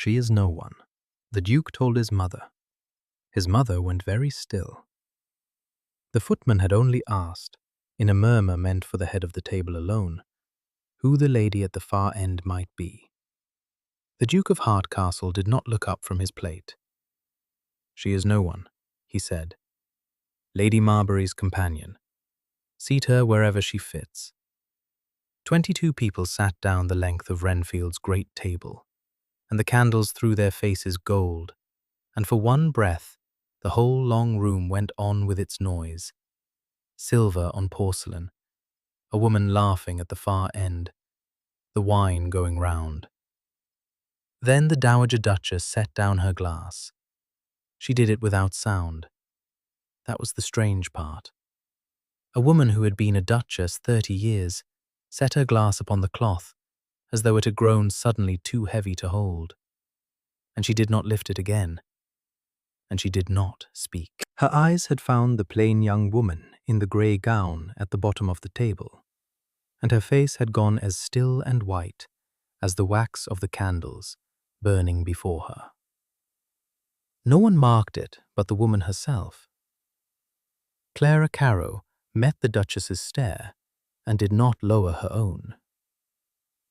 She is no one, the Duke told his mother. His mother went very still. The footman had only asked, in a murmur meant for the head of the table alone, who the lady at the far end might be. The Duke of Hartcastle did not look up from his plate. She is no one, he said. Lady Marbury's companion. Seat her wherever she fits. 22 people sat down the length of Renfield's great table, and the candles threw their faces gold, and for one breath the whole long room went on with its noise. Silver on porcelain, a woman laughing at the far end, the wine going round. Then the Dowager Duchess set down her glass. She did it without sound. That was the strange part. A woman who had been a duchess 30 years set her glass upon the cloth as though it had grown suddenly too heavy to hold. And she did not lift it again. And she did not speak. Her eyes had found the plain young woman in the grey gown at the bottom of the table, and her face had gone as still and white as the wax of the candles burning before her. No one marked it but the woman herself. Clara Carrow met the Duchess's stare and did not lower her own.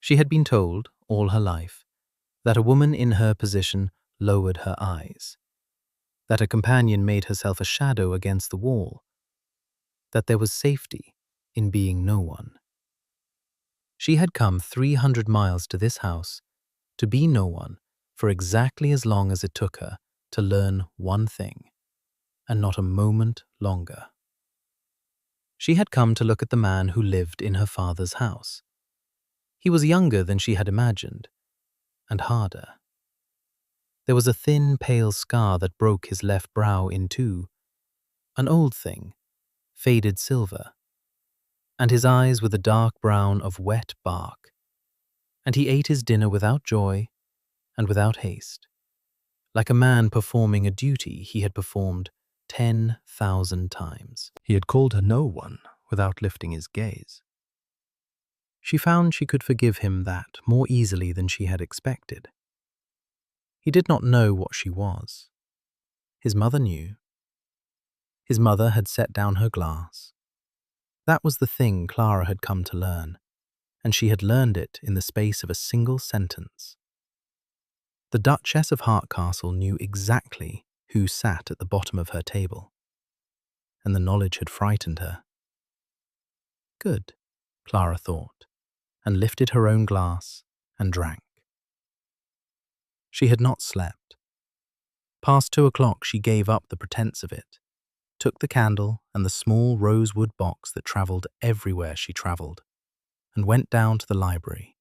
She had been told, all her life, that a woman in her position lowered her eyes, that a companion made herself a shadow against the wall, that there was safety in being no one. She had come 300 miles to this house to be no one for exactly as long as it took her to learn one thing, and not a moment longer. She had come to look at the man who lived in her father's house. He was younger than she had imagined, and harder. There was a thin, pale scar that broke his left brow in two, an old thing, faded silver, and his eyes were the dark brown of wet bark, and he ate his dinner without joy and without haste, like a man performing a duty he had performed 10,000 times. He had called her no one without lifting his gaze. She found she could forgive him that more easily than she had expected. He did not know what she was. His mother knew. His mother had set down her glass. That was the thing Clara had come to learn, and she had learned it in the space of a single sentence. The Duchess of Hartcastle knew exactly who sat at the bottom of her table, and the knowledge had frightened her. Good, Clara thought, and lifted her own glass and drank. She had not slept. Past 2 o'clock she gave up the pretense of it, took the candle and the small rosewood box that travelled everywhere she travelled, and went down to the library,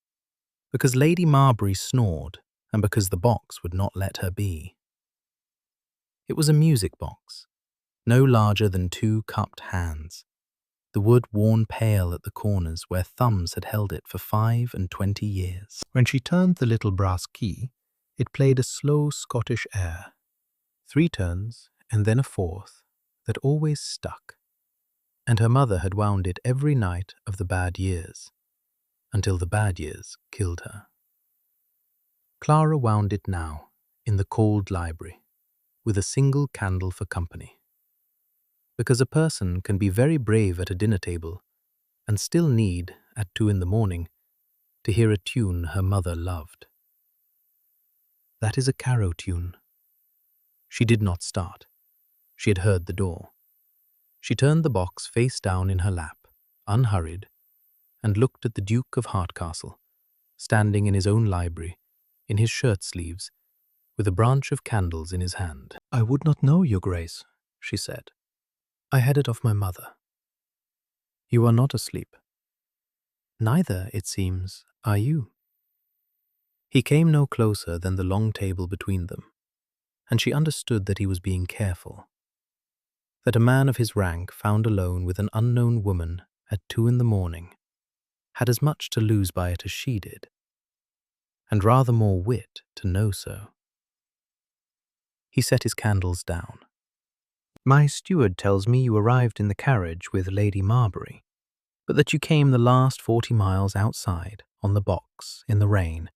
because Lady Marbury snored and because the box would not let her be. It was a music box, no larger than 2 cupped hands, the wood worn pale at the corners where thumbs had held it for 25 years. When she turned the little brass key, it played a slow Scottish air, 3 turns and then a 4th that always stuck, and her mother had wound it every night of the bad years, until the bad years killed her. Clara wound it now, in the cold library, with a single candle for company. Because a person can be very brave at a dinner table and still need, at 2 in the morning, to hear a tune her mother loved. That is a Carrow tune. She did not start. She had heard the door. She turned the box face down in her lap, unhurried, and looked at the Duke of Hartcastle, standing in his own library, in his shirt sleeves, with a branch of candles in his hand. "I would not know, Your Grace," she said. "I had it of my mother." "You are not asleep." "Neither, it seems, are you." He came no closer than the long table between them, and she understood that he was being careful. That a man of his rank found alone with an unknown woman at 2 in the morning had as much to lose by it as she did, and rather more wit to know so. He set his candles down. "My steward tells me you arrived in the carriage with Lady Marbury, but that you came the last 40 miles outside, on the box, in the rain,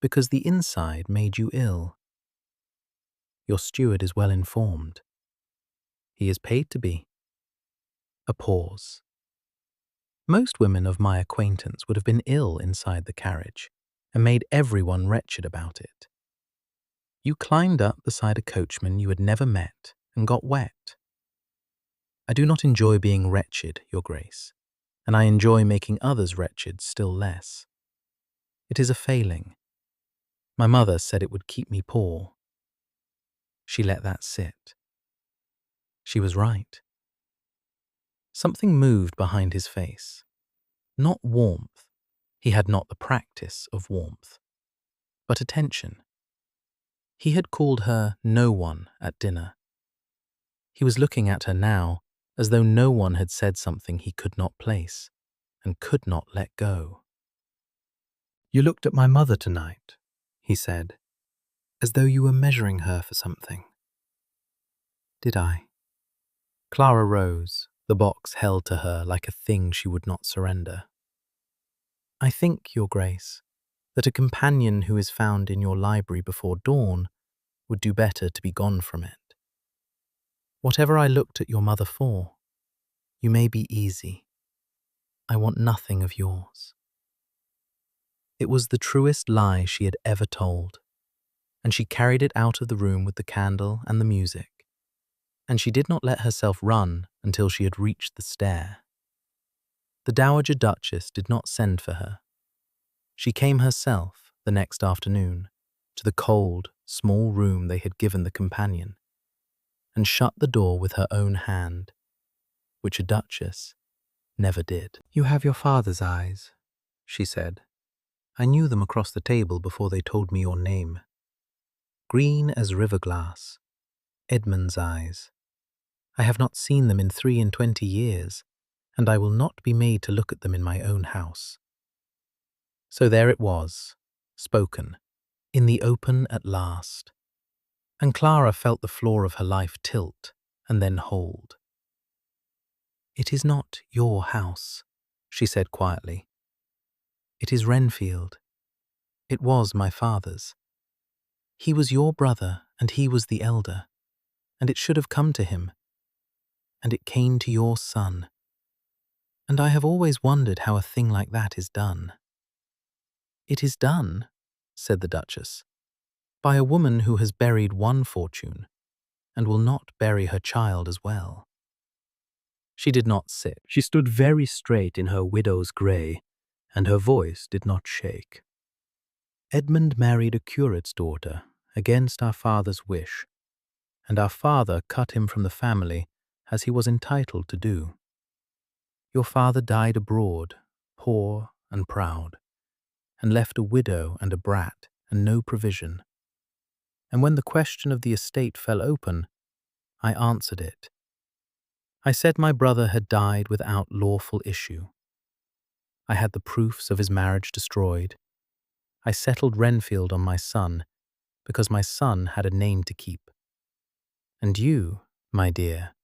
because the inside made you ill. Your steward is well informed. He is paid to be. A pause. Most women of my acquaintance would have been ill inside the carriage and made everyone wretched about it. You climbed up beside a coachman you had never met and got wet. I do not enjoy being wretched, Your Grace, and I enjoy making others wretched still less. It is a failing. My mother said it would keep me poor. She let that sit. She was right. Something moved behind his face. Not warmth. He had not the practice of warmth. But attention. He had called her no one at dinner. He was looking at her now as though no one had said something he could not place and could not let go. "You looked at my mother tonight," he said, "as though you were measuring her for something." "Did I?" Clara rose, the box held to her like a thing she would not surrender. "I think, Your Grace, that a companion who is found in your library before dawn would do better to be gone from it. Whatever I looked at your mother for, you may be easy. I want nothing of yours." It was the truest lie she had ever told, and she carried it out of the room with the candle and the music, and she did not let herself run until she had reached the stair. The Dowager Duchess did not send for her. She came herself the next afternoon to the cold, small room they had given the companion, and shut the door with her own hand, which a duchess never did. "You have your father's eyes," she said. "I knew them across the table before they told me your name. Green as river glass, Edmund's eyes. I have not seen them in 23 years, and I will not be made to look at them in my own house." So there it was, spoken, in the open at last. And Clara felt the floor of her life tilt and then hold. "It is not your house," she said quietly. "It is Renfield. It was my father's. He was your brother, and he was the elder, and it should have come to him. And it came to your son. And I have always wondered how a thing like that is done." "It is done," said the Duchess, "by a woman who has buried one fortune and will not bury her child as well." She did not sit. She stood very straight in her widow's grey, and her voice did not shake. "Edmund married a curate's daughter against our father's wish, and our father cut him from the family as he was entitled to do. Your father died abroad, poor and proud, and left a widow and a brat and no provision. And when the question of the estate fell open, I answered it. I said my brother had died without lawful issue. I had the proofs of his marriage destroyed. I settled Renfield on my son, because my son had a name to keep. And you, my dear,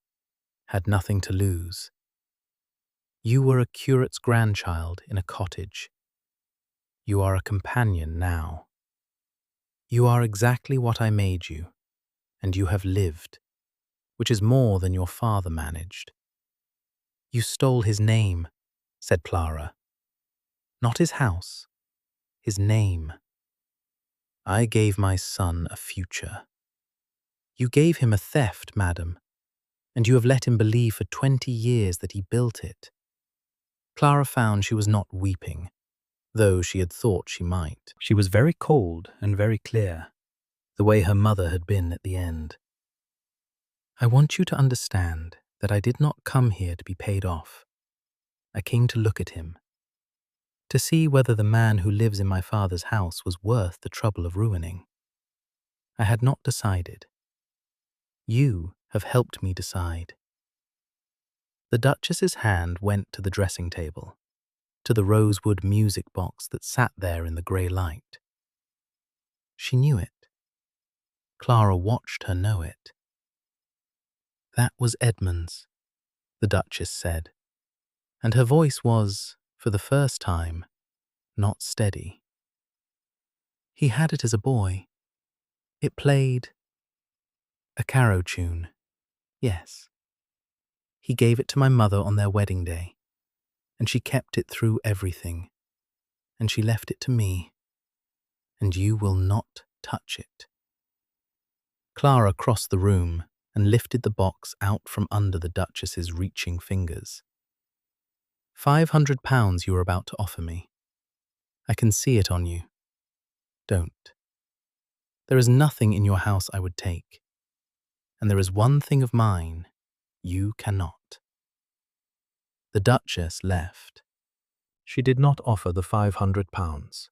had nothing to lose. You were a curate's grandchild in a cottage. You are a companion now. You are exactly what I made you, and you have lived, which is more than your father managed." "You stole his name," said Clara. "Not his house, his name. I gave my son a future. You gave him a theft, madam, and you have let him believe for 20 years that he built it." Clara found she was not weeping, though she had thought she might. She was very cold and very clear, the way her mother had been at the end. "I want you to understand that I did not come here to be paid off. I came to look at him, to see whether the man who lives in my father's house was worth the trouble of ruining. I had not decided. You have helped me decide." The Duchess's hand went to the dressing table, to the rosewood music box that sat there in the grey light. She knew it. Clara watched her know it. "That was Edmund's," the Duchess said, and her voice was, for the first time, not steady. He had it as a boy. It played a Carrow tune. Yes. He gave it to my mother on their wedding day, and she kept it through everything, and she left it to me, and you will not touch it. Clara crossed the room and lifted the box out from under the Duchess's reaching fingers. £500 you are about to offer me. I can see it on you. Don't. There is nothing in your house I would take, and there is one thing of mine you cannot. The Duchess left. She did not offer the £500,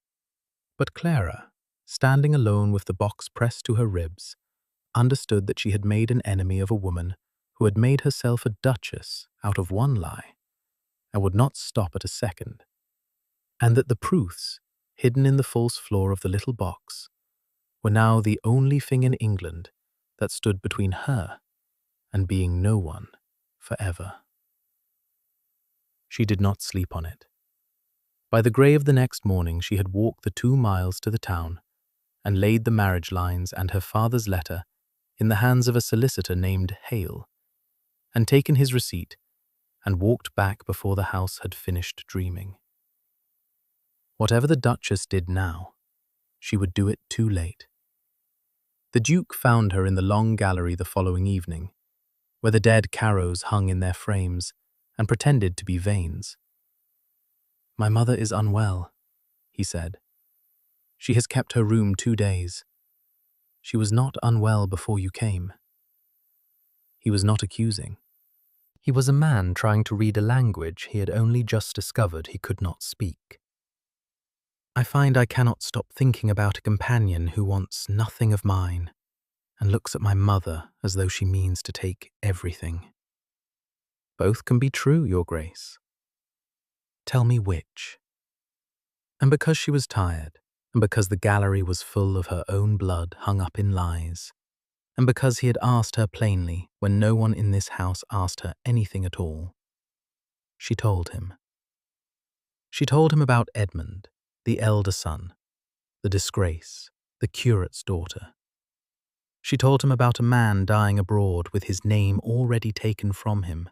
but Clara, standing alone with the box pressed to her ribs, understood that she had made an enemy of a woman who had made herself a duchess out of one lie, and would not stop at a second, and that the proofs, hidden in the false floor of the little box, were now the only thing in England that stood between her and being no one forever. She did not sleep on it. By the grey of the next morning she had walked the 2 miles to the town and laid the marriage lines and her father's letter in the hands of a solicitor named Hale, and taken his receipt and walked back before the house had finished dreaming. Whatever the Duchess did now, she would do it too late. The Duke found her in the long gallery the following evening, where the dead Carrows hung in their frames and pretended to be Vanes. "My mother is unwell," he said. "She has kept her room 2 days. She was not unwell before you came." He was not accusing. He was a man trying to read a language he had only just discovered he could not speak. "I find I cannot stop thinking about a companion who wants nothing of mine and looks at my mother as though she means to take everything." "Both can be true, Your Grace." "Tell me which." And because she was tired, and because the gallery was full of her own blood hung up in lies, and because he had asked her plainly when no one in this house asked her anything at all, she told him. She told him about Edmund, the elder son, the disgrace, the curate's daughter. She told him about a man dying abroad with his name already taken from him.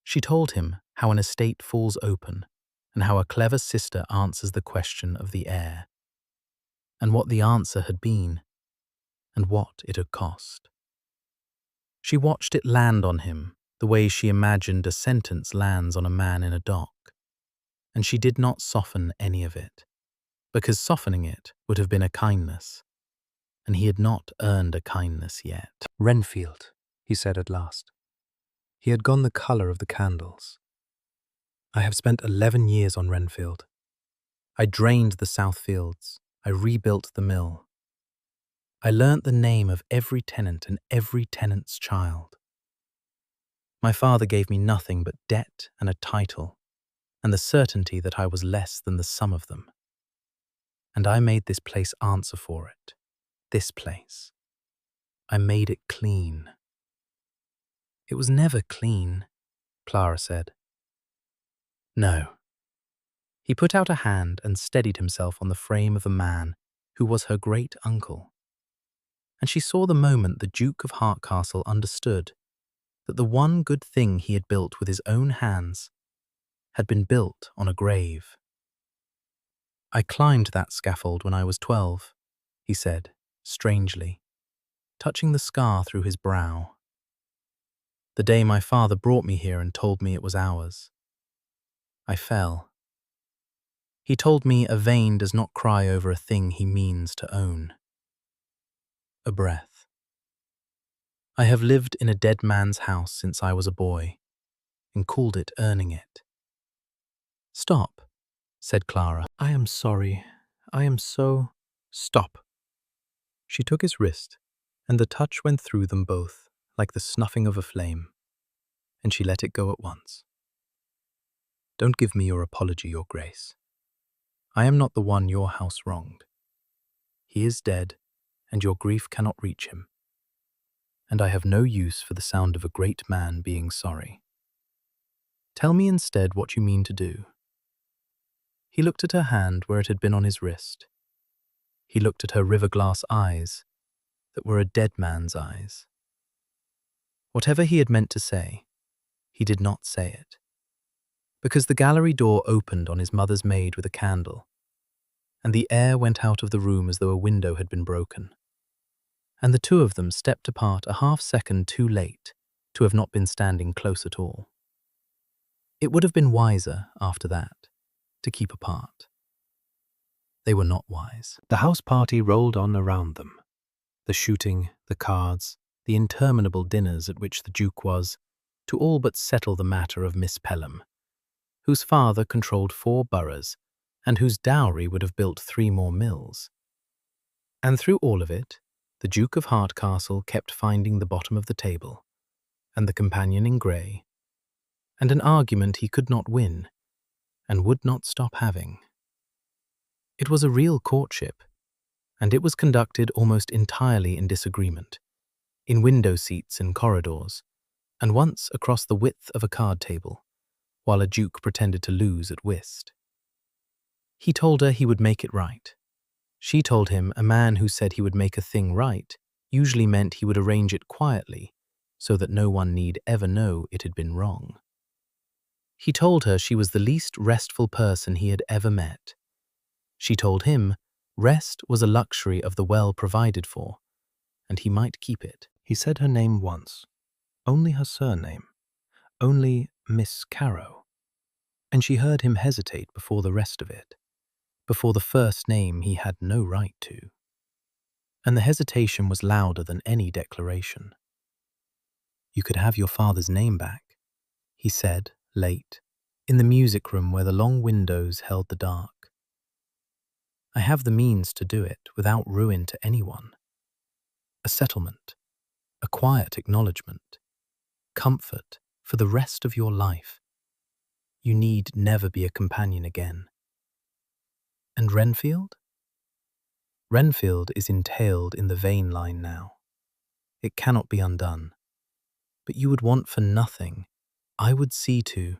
She told him how an estate falls open and how a clever sister answers the question of the heir, and what the answer had been, and what it had cost. She watched it land on him the way she imagined a sentence lands on a man in a dock, and she did not soften any of it, because softening it would have been a kindness, and he had not earned a kindness yet. "Renfield," he said at last. He had gone the colour of the candles. "I have spent 11 years on Renfield. I drained the South Fields. I rebuilt the mill. I learnt the name of every tenant and every tenant's child. My father gave me nothing but debt and a title, and the certainty that I was less than the sum of them. And I made this place answer for it. This place. I made it clean." "It was never clean," Clara said. "No." He put out a hand and steadied himself on the frame of a man who was her great-uncle. And she saw the moment the Duke of Hartcastle understood that the one good thing he had built with his own hands had been built on a grave. "I climbed that scaffold when I was 12, he said, strangely, touching the scar through his brow. "The day my father brought me here and told me it was ours. I fell. He told me a Vane does not cry over a thing he means to own." A breath. "I have lived in a dead man's house since I was a boy, and called it earning it." "Stop," said Clara. "I am sorry. I am so—" "Stop." She took his wrist, and the touch went through them both like the snuffing of a flame, and she let it go at once. "Don't give me your apology, Your Grace. I am not the one your house wronged. He is dead, and your grief cannot reach him. And I have no use for the sound of a great man being sorry. Tell me instead what you mean to do." He looked at her hand where it had been on his wrist. He looked at her river-glass eyes that were a dead man's eyes. Whatever he had meant to say, he did not say it, because the gallery door opened on his mother's maid with a candle, and the air went out of the room as though a window had been broken, and the two of them stepped apart a half-second too late to have not been standing close at all. It would have been wiser, after that, to keep apart. They were not wise. The house party rolled on around them. The shooting, the cards, the interminable dinners at which the Duke was, to all but settle the matter of Miss Pelham, whose father controlled 4 boroughs and whose dowry would have built 3 more mills. And through all of it, the Duke of Hartcastle kept finding the bottom of the table, and the companion in grey, and an argument he could not win, and would not stop having. It was a real courtship, and it was conducted almost entirely in disagreement, in window seats in corridors, and once across the width of a card table, while a duke pretended to lose at whist. He told her he would make it right. She told him a man who said he would make a thing right usually meant he would arrange it quietly, so that no one need ever know it had been wrong. He told her she was the least restful person he had ever met. She told him rest was a luxury of the well provided for, and he might keep it. He said her name once, only her surname, only Miss Carrow, and she heard him hesitate before the rest of it, before the first name he had no right to. And the hesitation was louder than any declaration. "You could have your father's name back," he said, late, in the music room where the long windows held the dark. "I have the means to do it without ruin to anyone. A settlement, a quiet acknowledgement, comfort for the rest of your life. You need never be a companion again." And Renfield? Renfield is entailed in the vein line now. It cannot be undone. But you would want for nothing. I would see to...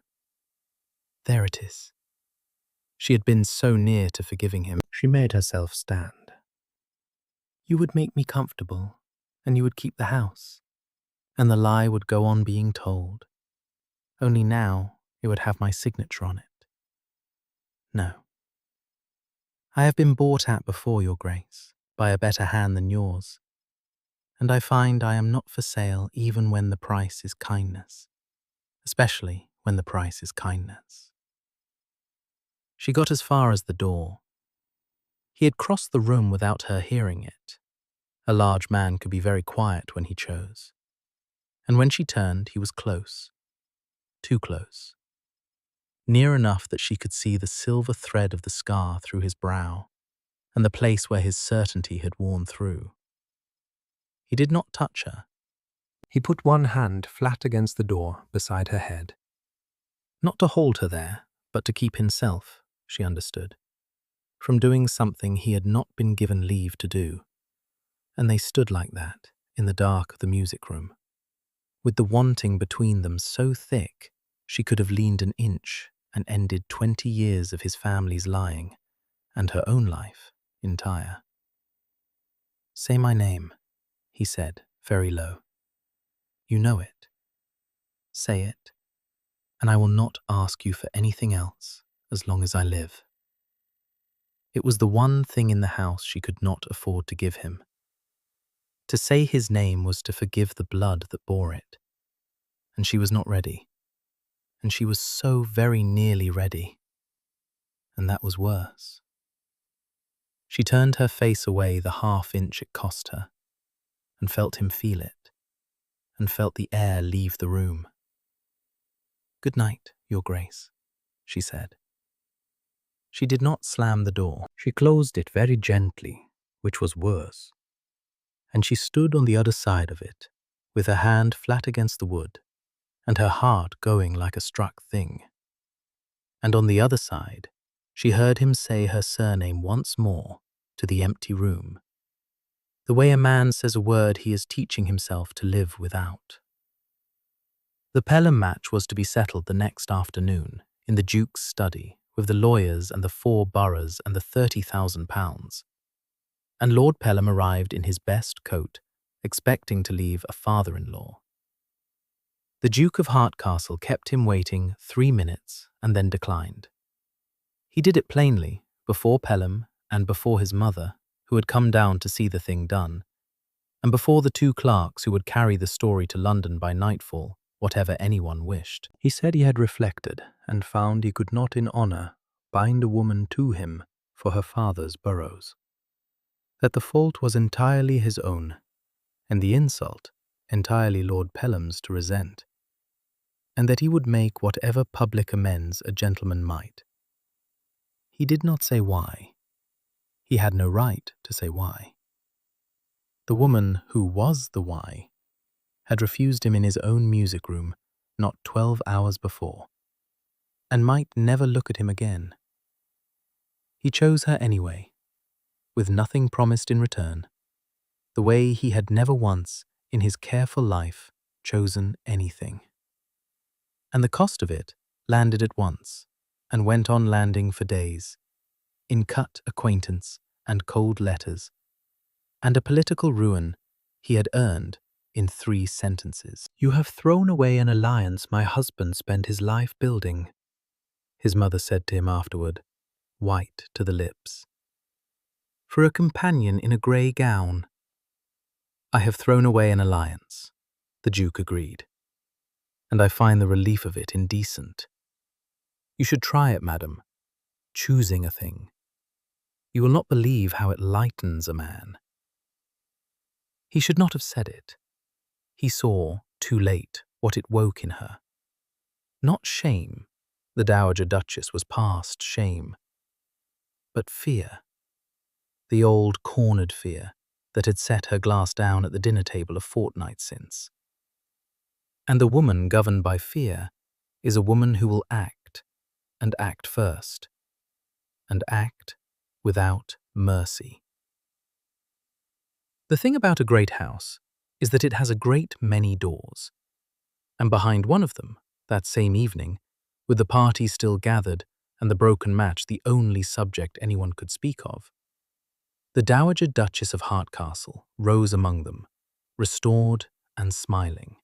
There it is. She had been so near to forgiving him. She made herself stand. "You would make me comfortable, and you would keep the house, and the lie would go on being told. Only now it would have my signature on it. No. I have been bought at before, Your Grace, by a better hand than yours, and I find I am not for sale even when the price is kindness, especially when the price is kindness." She got as far as the door. He had crossed the room without her hearing it. A large man could be very quiet when he chose. And when she turned, he was close. Too close. Near enough that she could see the silver thread of the scar through his brow, and the place where his certainty had worn through. He did not touch her. He put one hand flat against the door beside her head. Not to hold her there, but to keep himself, she understood, from doing something he had not been given leave to do. And they stood like that, in the dark of the music room, with the wanting between them so thick she could have leaned an inch and ended 20 years of his family's lying, and her own life entire. "Say my name," he said, very low. "You know it. Say it, and I will not ask you for anything else as long as I live." It was the one thing in the house she could not afford to give him. To say his name was to forgive the blood that bore it, and she was not ready. And she was so very nearly ready. And that was worse. She turned her face away the half-inch it cost her, and felt him feel it, and felt the air leave the room. "Good night, Your Grace," she said. She did not slam the door. She closed it very gently, which was worse. And she stood on the other side of it, with her hand flat against the wood, and her heart going like a struck thing. And on the other side, she heard him say her surname once more to the empty room, the way a man says a word he is teaching himself to live without. The Pelham match was to be settled the next afternoon in the Duke's study with the lawyers and the 4 boroughs and the £30,000. and Lord Pelham arrived in his best coat, expecting to leave a father-in-law. The Duke of Hartcastle kept him waiting 3 minutes and then declined. He did it plainly, before Pelham and before his mother, who had come down to see the thing done, and before the 2 clerks who would carry the story to London by nightfall, whatever anyone wished. He said he had reflected and found he could not in honour bind a woman to him for her father's boroughs, that the fault was entirely his own, and the insult entirely Lord Pelham's to resent, and that he would make whatever public amends a gentleman might. He did not say why. He had no right to say why. The woman who was the why had refused him in his own music room not 12 hours before, and might never look at him again. He chose her anyway, with nothing promised in return, the way he had never once in his careful life chosen anything. And the cost of it landed at once, and went on landing for days, in cut acquaintance and cold letters, and a political ruin he had earned in 3 sentences. "You have thrown away an alliance my husband spent his life building," his mother said to him afterward, white to the lips. "For a companion in a grey gown." "I have thrown away an alliance," the Duke agreed, "and I find the relief of it indecent. You should try it, madam, choosing a thing. You will not believe how it lightens a man." He should not have said it. He saw, too late, what it woke in her. Not shame, the Dowager Duchess was past shame, but fear. The old cornered fear that had set her glass down at the dinner table a fortnight since. And the woman governed by fear is a woman who will act, and act first, and act without mercy. The thing about a great house is that it has a great many doors, and behind one of them, that same evening, with the party still gathered and the broken match the only subject anyone could speak of, the Dowager Duchess of Hartcastle rose among them, restored and smiling,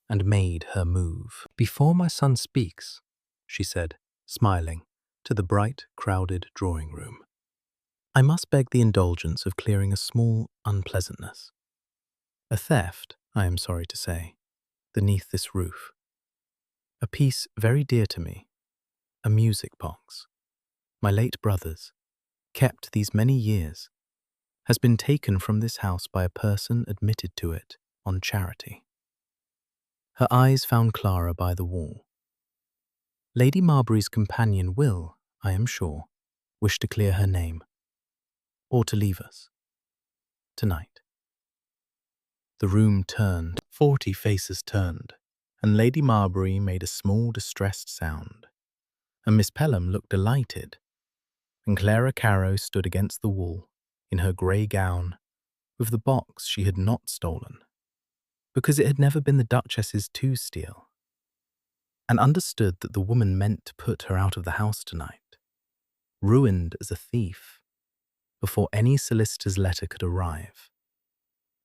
and made her move. "Before my son speaks," she said, smiling, to the bright, crowded drawing-room, "I must beg the indulgence of clearing a small unpleasantness. A theft, I am sorry to say, beneath this roof. A piece very dear to me, a music box, my late brother's, kept these many years, has been taken from this house by a person admitted to it on charity." Her eyes found Clara by the wall. "Lady Marbury's companion will, I am sure, wish to clear her name, or to leave us, tonight." The room turned, 40 faces turned, and Lady Marbury made a small distressed sound, and Miss Pelham looked delighted, and Clara Carrow stood against the wall, in her grey gown, with the box she had not stolen, because it had never been the Duchess's to steal, and understood that the woman meant to put her out of the house tonight, ruined as a thief, before any solicitor's letter could arrive,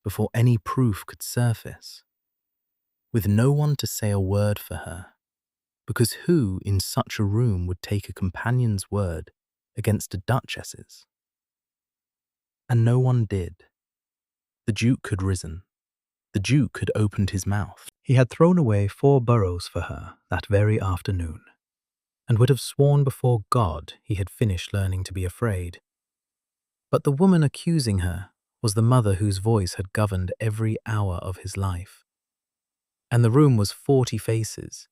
before any proof could surface, with no one to say a word for her, because who in such a room would take a companion's word against a duchess's? And no one did. The Duke had risen. The Duke had opened his mouth. He had thrown away 4 boroughs for her that very afternoon, and would have sworn before God he had finished learning to be afraid. But the woman accusing her was the mother whose voice had governed every hour of his life. And the room was 40 faces,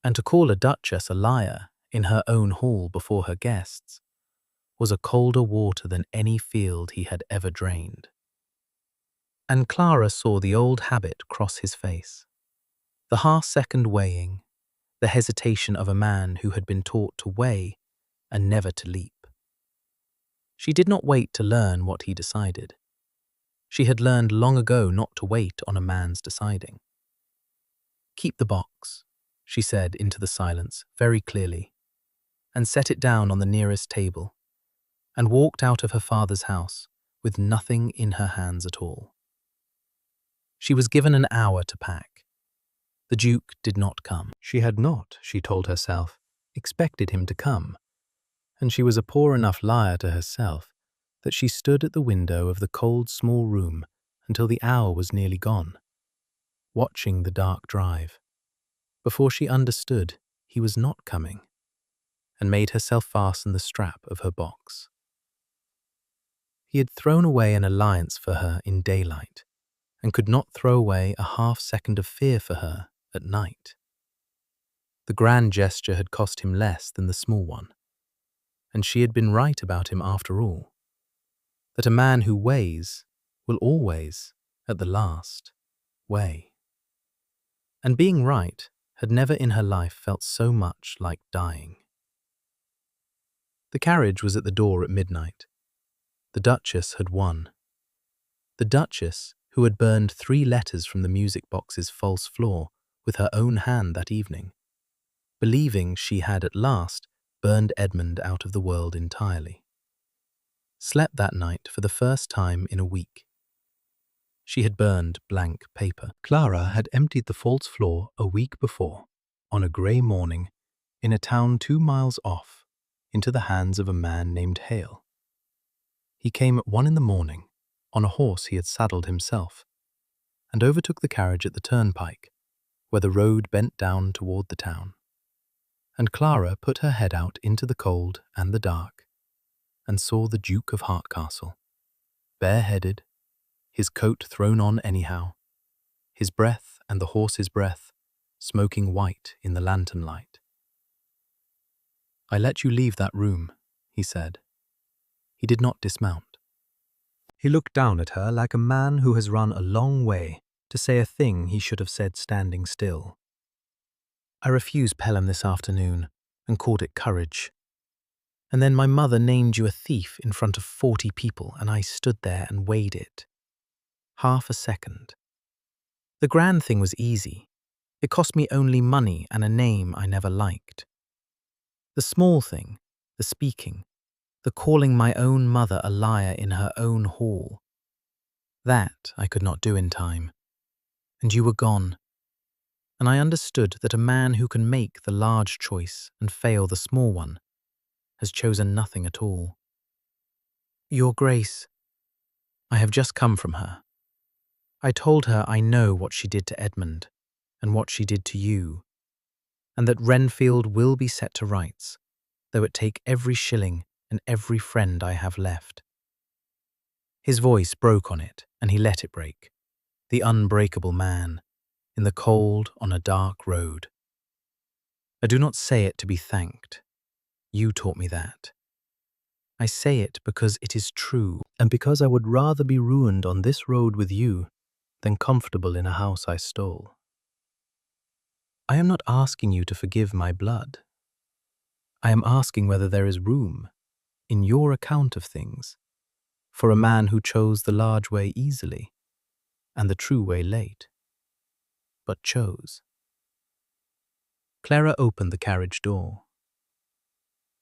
and to call a duchess a liar in her own hall before her guests was a colder water than any field he had ever drained. And Clara saw the old habit cross his face, the half-second weighing, the hesitation of a man who had been taught to weigh and never to leap. She did not wait to learn what he decided. She had learned long ago not to wait on a man's deciding. "Keep the box," she said into the silence very clearly, and set it down on the nearest table, and walked out of her father's house with nothing in her hands at all. She was given an hour to pack. The Duke did not come. She had not, she told herself, expected him to come, and she was a poor enough liar to herself that she stood at the window of the cold small room until the hour was nearly gone, watching the dark drive, before she understood he was not coming, and made herself fasten the strap of her box. He had thrown away an alliance for her in daylight, and could not throw away a half-second of fear for her at night. The grand gesture had cost him less than the small one, and she had been right about him after all, that a man who weighs will always, at the last, weigh. And being right had never in her life felt so much like dying. The carriage was at the door at midnight. The Duchess had won. The Duchess, who had burned 3 letters from the music box's false floor with her own hand that evening, believing she had at last burned Edmund out of the world entirely, slept that night for the first time in a week. She had burned blank paper. Clara had emptied the false floor a week before, on a grey morning, in a town 2 miles off, into the hands of a man named Hale. He came at 1 in the morning, on a horse he had saddled himself, and overtook the carriage at the turnpike, where the road bent down toward the town. And Clara put her head out into the cold and the dark, and saw the Duke of Hartcastle, bareheaded, his coat thrown on anyhow, his breath and the horse's breath smoking white in the lantern light. "I let you leave that room," he said. He did not dismount. He looked down at her like a man who has run a long way to say a thing he should have said standing still. "I refused Pelham this afternoon and called it courage. And then my mother named you a thief in front of 40 people, and I stood there and weighed it. Half a second. The grand thing was easy. It cost me only money and a name I never liked. The small thing, the speaking, the calling my own mother a liar in her own hall, that I could not do in time. And you were gone. And I understood that a man who can make the large choice and fail the small one has chosen nothing at all. Your Grace, I have just come from her. I told her I know what she did to Edmund and what she did to you, and that Renfield will be set to rights, though it take every shilling and every friend I have left." His voice broke on it, and he let it break, the unbreakable man, in the cold on a dark road. "I do not say it to be thanked. You taught me that. I say it because it is true, and because I would rather be ruined on this road with you than comfortable in a house I stole. I am not asking you to forgive my blood. I am asking whether there is room, in your account of things, for a man who chose the large way easily and the true way late, but chose." Clara opened the carriage door.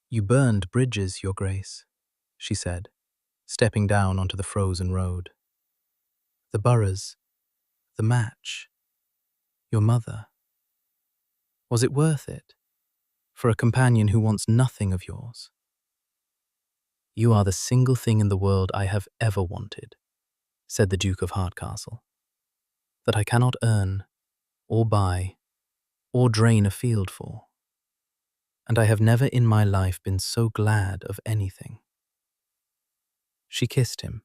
"You burned bridges, Your Grace," she said, stepping down onto the frozen road. "The boroughs, the match, your mother. Was it worth it, for a companion who wants nothing of yours?" "You are the single thing in the world I have ever wanted," said the Duke of Hartcastle, "that I cannot earn, or buy, or drain a field for. And I have never in my life been so glad of anything." She kissed him,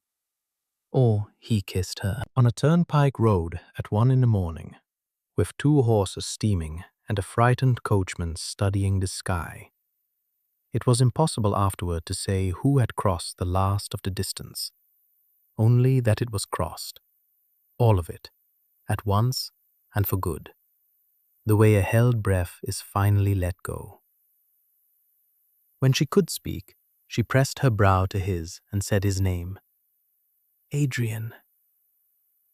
or he kissed her, on a turnpike road at 1 in the morning, with 2 horses steaming and a frightened coachman studying the sky. It was impossible afterward to say who had crossed the last of the distance, only that it was crossed, all of it, at once and for good, the way a held breath is finally let go. When she could speak, she pressed her brow to his and said his name. "Adrian."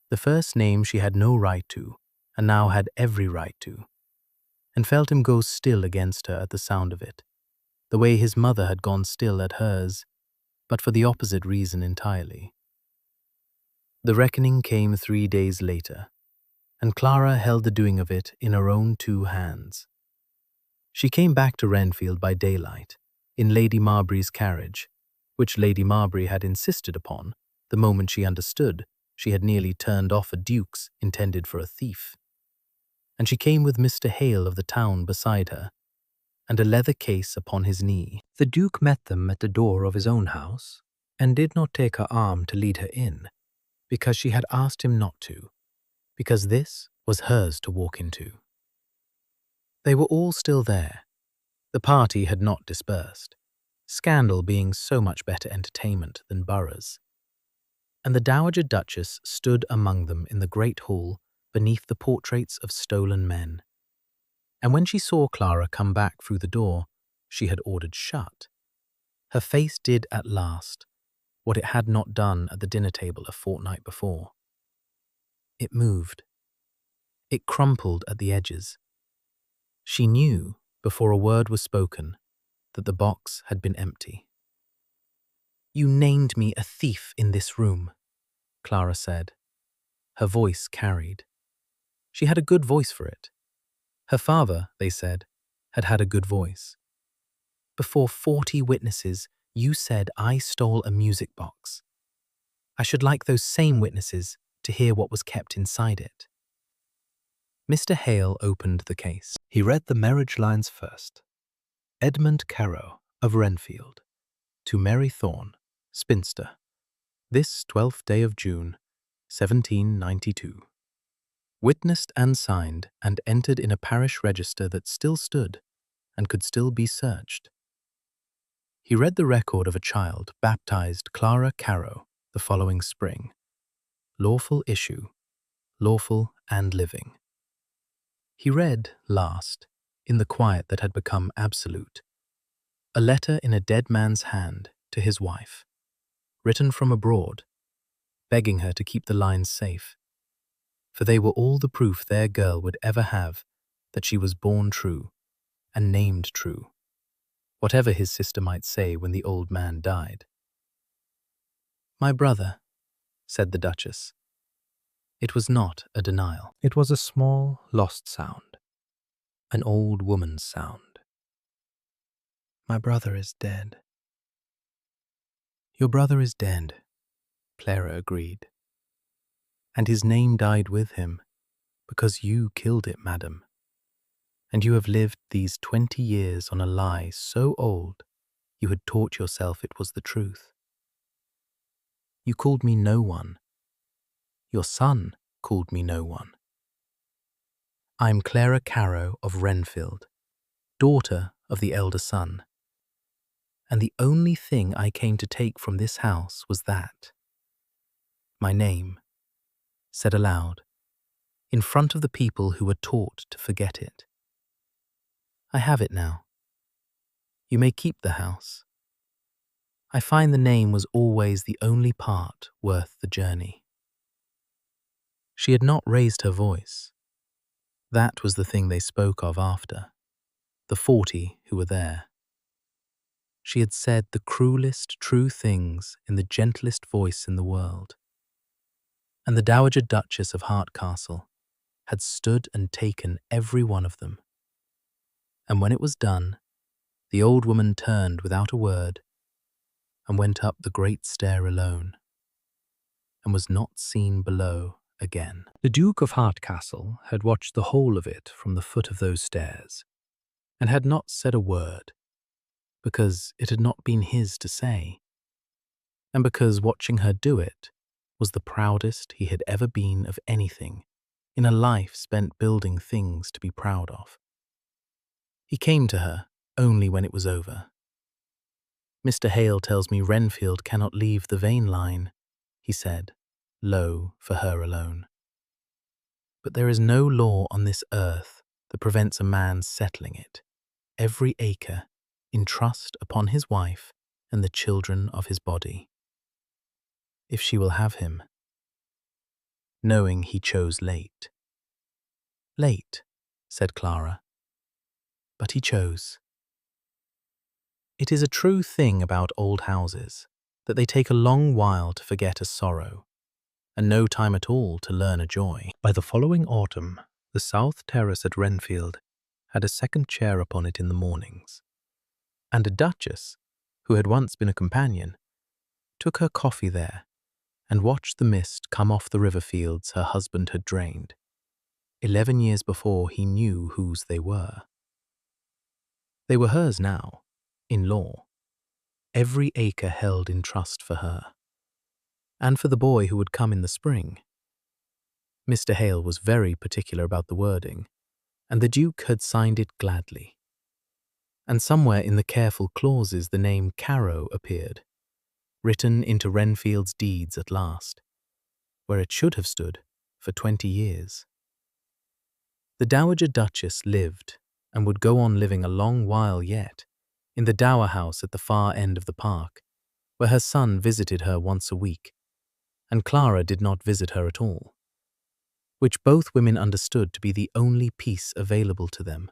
The first name she had no right to, and now had every right to, and felt him go still against her at the sound of it, the way his mother had gone still at hers, but for the opposite reason entirely. The reckoning came 3 days later, and Clara held the doing of it in her own 2 hands. She came back to Renfield by daylight, in Lady Marbury's carriage, which Lady Marbury had insisted upon the moment she understood she had nearly turned off a Duke's intended for a thief. And she came with Mr. Hale of the town beside her, and a leather case upon his knee. The Duke met them at the door of his own house, and did not take her arm to lead her in, because she had asked him not to, because this was hers to walk into. They were all still there. The party had not dispersed, scandal being so much better entertainment than boroughs. And the Dowager Duchess stood among them in the great hall beneath the portraits of stolen men. And when she saw Clara come back through the door she had ordered shut, her face did at last what it had not done at the dinner table a fortnight before. It moved. It crumpled at the edges. She knew, before a word was spoken, that the box had been empty. "You named me a thief in this room," Clara said. Her voice carried. She had a good voice for it. Her father, they said, had had a good voice. "Before 40 witnesses, you said I stole a music box. I should like those same witnesses to hear what was kept inside it." Mr. Hale opened the case. He read the marriage lines first. "Edmund Carrow of Renfield, to Mary Thorne, spinster, this 12th day of June, 1792. Witnessed and signed and entered in a parish register that still stood and could still be searched." He read the record of a child baptized Clara Carrow the following spring. Lawful issue, lawful and living. He read, last, in the quiet that had become absolute, a letter in a dead man's hand to his wife, written from abroad, begging her to keep the lines safe, for they were all the proof their girl would ever have that she was born true and named true, whatever his sister might say when the old man died. "My brother," said the Duchess. It was not a denial. It was a small, lost sound, an old woman's sound. "My brother is dead." "Your brother is dead," Clara agreed. "And his name died with him, because you killed it, madam. And you have lived these 20 years on a lie so old you had taught yourself it was the truth. You called me no one. Your son called me no one. I am Clara Carrow of Renfield, daughter of the elder son. And the only thing I came to take from this house was that. My name, said aloud, in front of the people who were taught to forget it. I have it now. You may keep the house. I find the name was always the only part worth the journey." She had not raised her voice. That was the thing they spoke of after, the 40 who were there. She had said the cruelest true things in the gentlest voice in the world. And the Dowager Duchess of Hartcastle had stood and taken every one of them. And when it was done, the old woman turned without a word and went up the great stair alone, and was not seen below again. The Duke of Hartcastle had watched the whole of it from the foot of those stairs, and had not said a word, because it had not been his to say, and because watching her do it was the proudest he had ever been of anything in a life spent building things to be proud of. He came to her only when it was over. "Mr. Hale tells me Renfield cannot leave the vein line," he said, low for her alone. "But there is no law on this earth that prevents a man settling it, every acre, in trust upon his wife and the children of his body, if she will have him," knowing he chose late. "Late," said Clara, "but he chose." It is a true thing about old houses that they take a long while to forget a sorrow, and no time at all to learn a joy. By the following autumn, the South Terrace at Renfield had a second chair upon it in the mornings, and a Duchess, who had once been a companion, took her coffee there and watched the mist come off the river fields her husband had drained. 11 years before he knew whose they were. They were hers now, in law, every acre held in trust for her, and for the boy who would come in the spring. Mr. Hale was very particular about the wording, and the Duke had signed it gladly. And somewhere in the careful clauses the name Carrow appeared, written into Renfield's deeds at last, where it should have stood for 20 years. The Dowager Duchess lived, and would go on living a long while yet, in the dower house at the far end of the park, where her son visited her once a week, and Clara did not visit her at all, which both women understood to be the only peace available to them,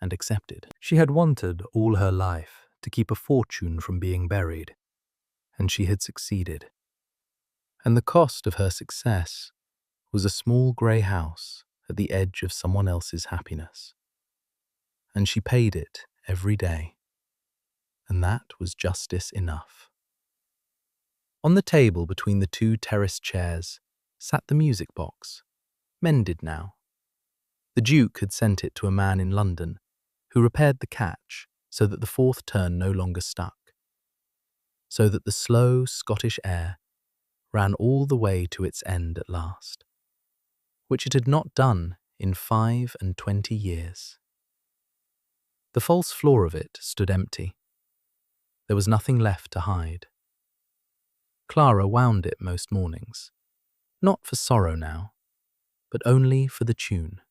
and accepted. She had wanted all her life to keep a fortune from being buried, and she had succeeded. And the cost of her success was a small grey house at the edge of someone else's happiness. And she paid it every day, and that was justice enough. On the table between the two terraced chairs sat the music box, mended now. The Duke had sent it to a man in London, who repaired the catch so that the fourth turn no longer stuck, so that the slow Scottish air ran all the way to its end at last, which it had not done in 25 years. The false floor of it stood empty. There was nothing left to hide. Clara wound it most mornings, not for sorrow now, but only for the tune,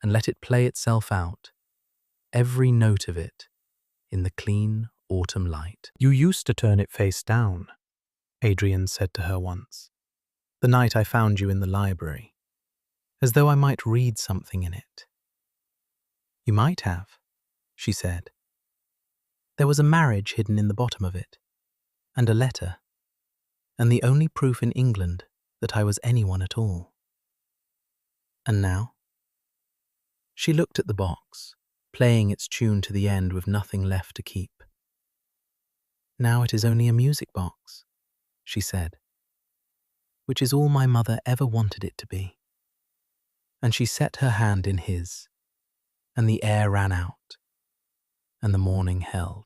and let it play itself out, every note of it, in the clean autumn light. "You used to turn it face down," Adrian said to her once, "the night I found you in the library, as though I might read something in it." "You might have," she said. "There was a marriage hidden in the bottom of it, and a letter, and the only proof in England that I was anyone at all. And now?" She looked at the box, playing its tune to the end with nothing left to keep. "Now it is only a music box," she said, "which is all my mother ever wanted it to be." And she set her hand in his, and the air ran out, and the morning held.